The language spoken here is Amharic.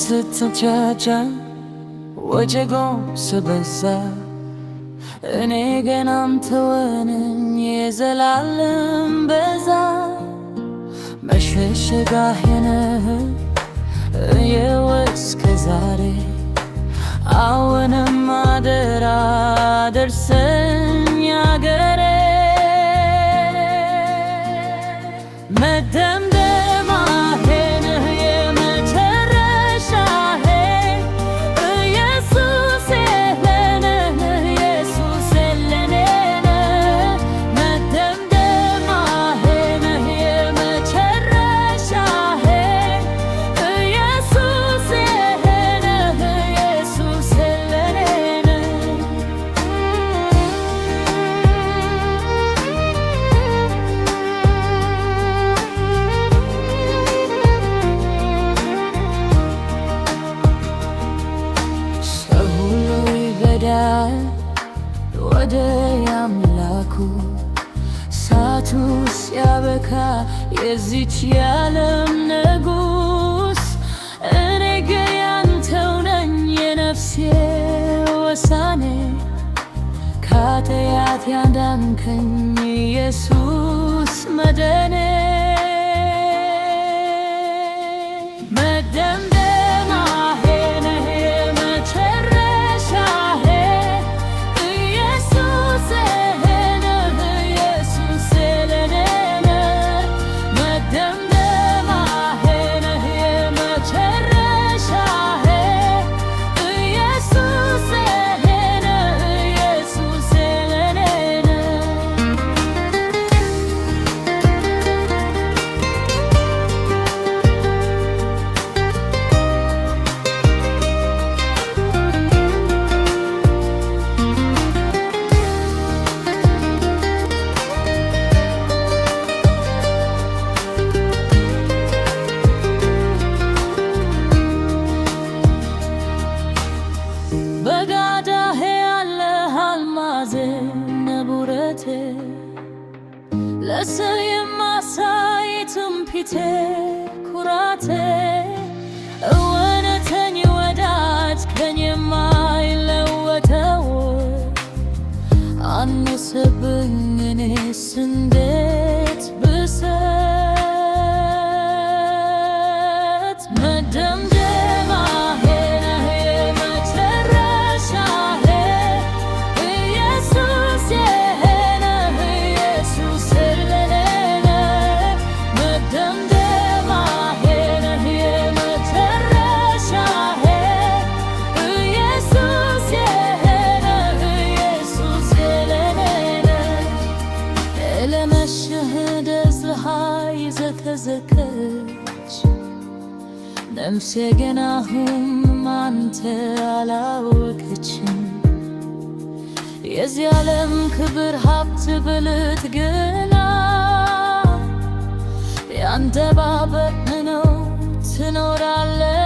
ስትንጫጫ ወጀጎም ስበዛ እኔ ግን አንተወነኝ የዘላለም ቤዛ መሸሸጊያዬ ነህ እስከ ዛሬ አሁንም አደራ ደርሰኝ አገሬ መደምደሚያዬ ነህ የመጨረሻዬ ኢየሱስ ለኔ ነህ ኢየሱስ ለኔ ነህ መደምደሚያዬ ነህ የመጨረሻዬ ኢየሱስ ለኔ ኢየሱስ ለኔ ነህ ሰው ሁሉ ይሄዳል ወደ አምላኩ ሰዓቱ ሲያበቃ የዚች የዓለም ንጉሥ እኔ ግን ያንተው ነኝ የነፍሴ ወሳኔ ከኃጢአት ያዳንከኝ ኢየሱስ መድኔ መደምደሚያዬ ነህ የመጨረሻዬ ኢየሱስ ነህ ኢየሱስ ለኔ ነህ መደምደሚያዬ ነህ የመጨረሻዬ ኢየሱስ ነህ ኢየሱስ ለኔ ነህ በጓዳዬ ያለ አልማዝ ንብረቴ ለሰው የማሳይ ትምክህቴ ኩራቴ እውነተኛ ወዳጅ ከኔ የማይለወጠው አነሰብኝ እኔስ እንዴት ብሰጥ መደምደሚያዬ ነህ የመጨረሻዬ ኢየሱስ ነህ ኢየሱስ ለኔ ነህ መደምደሚያዬ ነህ የመጨረሻዬ ኢየሱስ ነህ ኢየሱስ ለኔ ነህ ለመሸህ ፀሐይ ዘከዘከች ነፍሴ ግን አሁን አንተ አላወቀችም የዚህ ዓለም ክብር ሀብት ብልጥግና ያንተ ባበር ነው ትኖራለህ